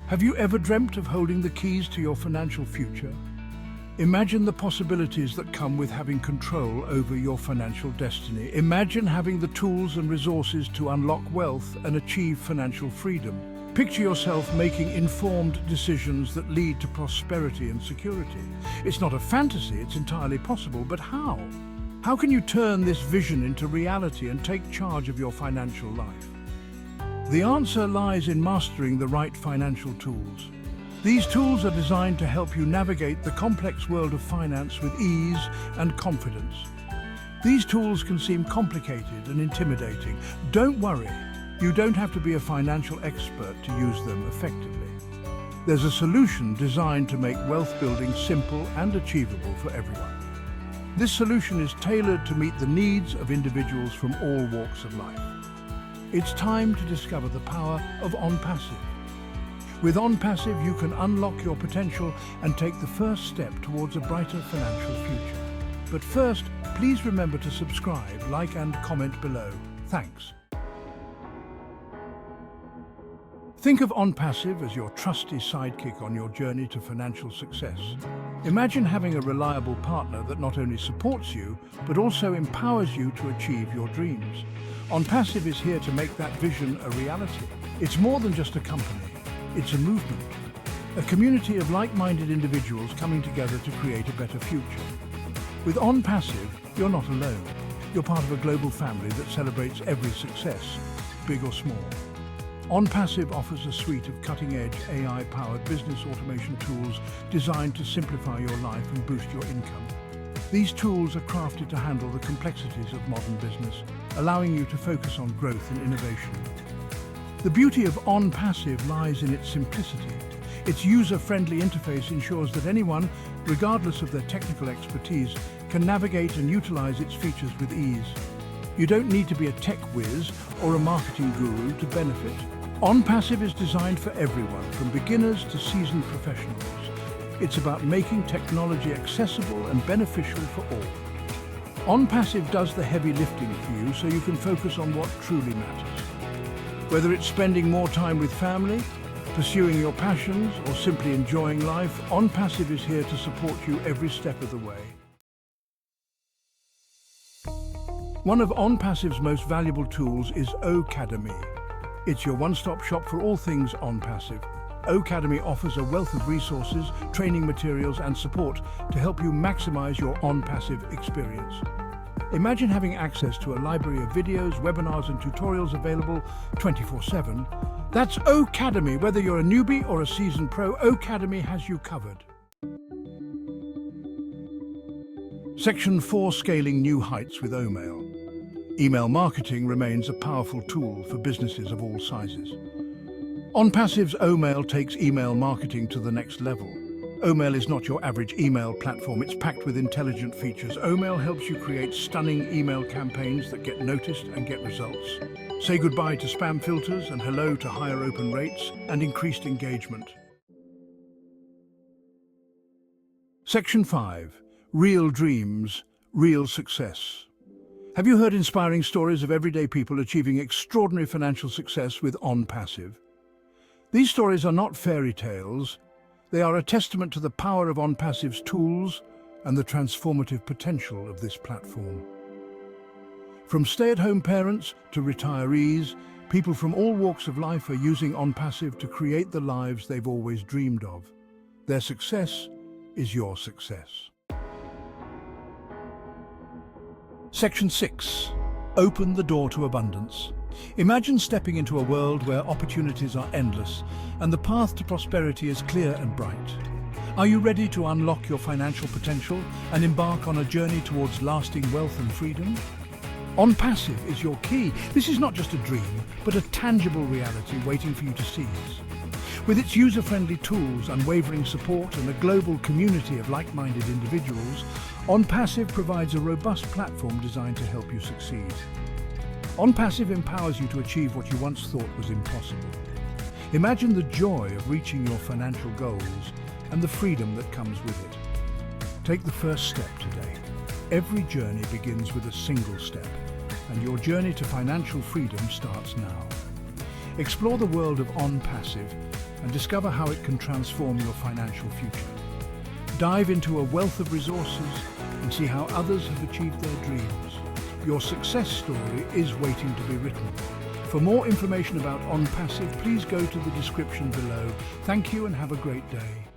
Have you ever dreamt of holding the keys to your financial future? Imagine the possibilities that come with having control over your financial destiny. Imagine having the tools and resources to unlock wealth and achieve financial freedom. Picture yourself making informed decisions that lead to prosperity and security. It's not a fantasy, it's entirely possible, but how? How can you turn this vision into reality and take charge of your financial life? The answer lies in mastering the right financial tools. These tools are designed to help you navigate the complex world of finance with ease and confidence. These tools can seem complicated and intimidating. Don't worry, you don't have to be a financial expert to use them effectively. There's a solution designed to make wealth building simple and achievable for everyone. This solution is tailored to meet the needs of individuals from all walks of life. It's time to discover the power of ONPASSIVE. With ONPASSIVE, you can unlock your potential and take the first step towards a brighter financial future. But first, please remember to subscribe, like and comment below. Thanks. Think of ONPASSIVE as your trusty sidekick on your journey to financial success. Imagine having a reliable partner that not only supports you, but also empowers you to achieve your dreams. ONPASSIVE is here to make that vision a reality. It's more than just a company, it's a movement. A community of like-minded individuals coming together to create a better future. With ONPASSIVE, you're not alone. You're part of a global family that celebrates every success, big or small. ONPASSIVE offers a suite of cutting-edge AI-powered business automation tools designed to simplify your life and boost your income. These tools are crafted to handle the complexities of modern business, allowing you to focus on growth and innovation. The beauty of ONPASSIVE lies in its simplicity. Its user-friendly interface ensures that anyone, regardless of their technical expertise, can navigate and utilize its features with ease. You don't need to be a tech whiz or a marketing guru to benefit. ONPASSIVE is designed for everyone, from beginners to seasoned professionals. It's about making technology accessible and beneficial for all. ONPASSIVE does the heavy lifting for you so you can focus on what truly matters. Whether it's spending more time with family, pursuing your passions, or simply enjoying life, ONPASSIVE is here to support you every step of the way. One of ONPASSIVE's most valuable tools is Ocademy. It's your one-stop shop for all things ONPASSIVE. Ocademy offers a wealth of resources, training materials and support to help you maximize your ONPASSIVE experience. Imagine having access to a library of videos, webinars and tutorials available 24/7. That's Ocademy. Whether you're a newbie or a seasoned pro, Ocademy has you covered. Section 4: Scaling New Heights with Omail. Email marketing remains a powerful tool for businesses of all sizes. ONPASSIVE's Omail takes email marketing to the next level. Omail is not your average email platform, it's packed with intelligent features. Omail helps you create stunning email campaigns that get noticed and get results. Say goodbye to spam filters and hello to higher open rates and increased engagement. Section 5: Real Dreams, Real Success. Have you heard inspiring stories of everyday people achieving extraordinary financial success with ONPASSIVE? These stories are not fairy tales. They are a testament to the power of ONPASSIVE's tools and the transformative potential of this platform. From stay-at-home parents to retirees, people from all walks of life are using ONPASSIVE to create the lives they've always dreamed of. Their success is your success. Section 6: Open the door to abundance. Imagine stepping into a world where opportunities are endless and the path to prosperity is clear and bright. Are you ready to unlock your financial potential and embark on a journey towards lasting wealth and freedom? ONPASSIVE is your key. This is not just a dream, but a tangible reality waiting for you to seize. With its user-friendly tools, unwavering support, and a global community of like-minded individuals, ONPASSIVE provides a robust platform designed to help you succeed. ONPASSIVE empowers you to achieve what you once thought was impossible. Imagine the joy of reaching your financial goals and the freedom that comes with it. Take the first step today. Every journey begins with a single step, and your journey to financial freedom starts now. Explore the world of ONPASSIVE and discover how it can transform your financial future. Dive into a wealth of resources and see how others have achieved their dreams. Your success story is waiting to be written. For more information about ONPASSIVE, please go to the description below. Thank you and have a great day.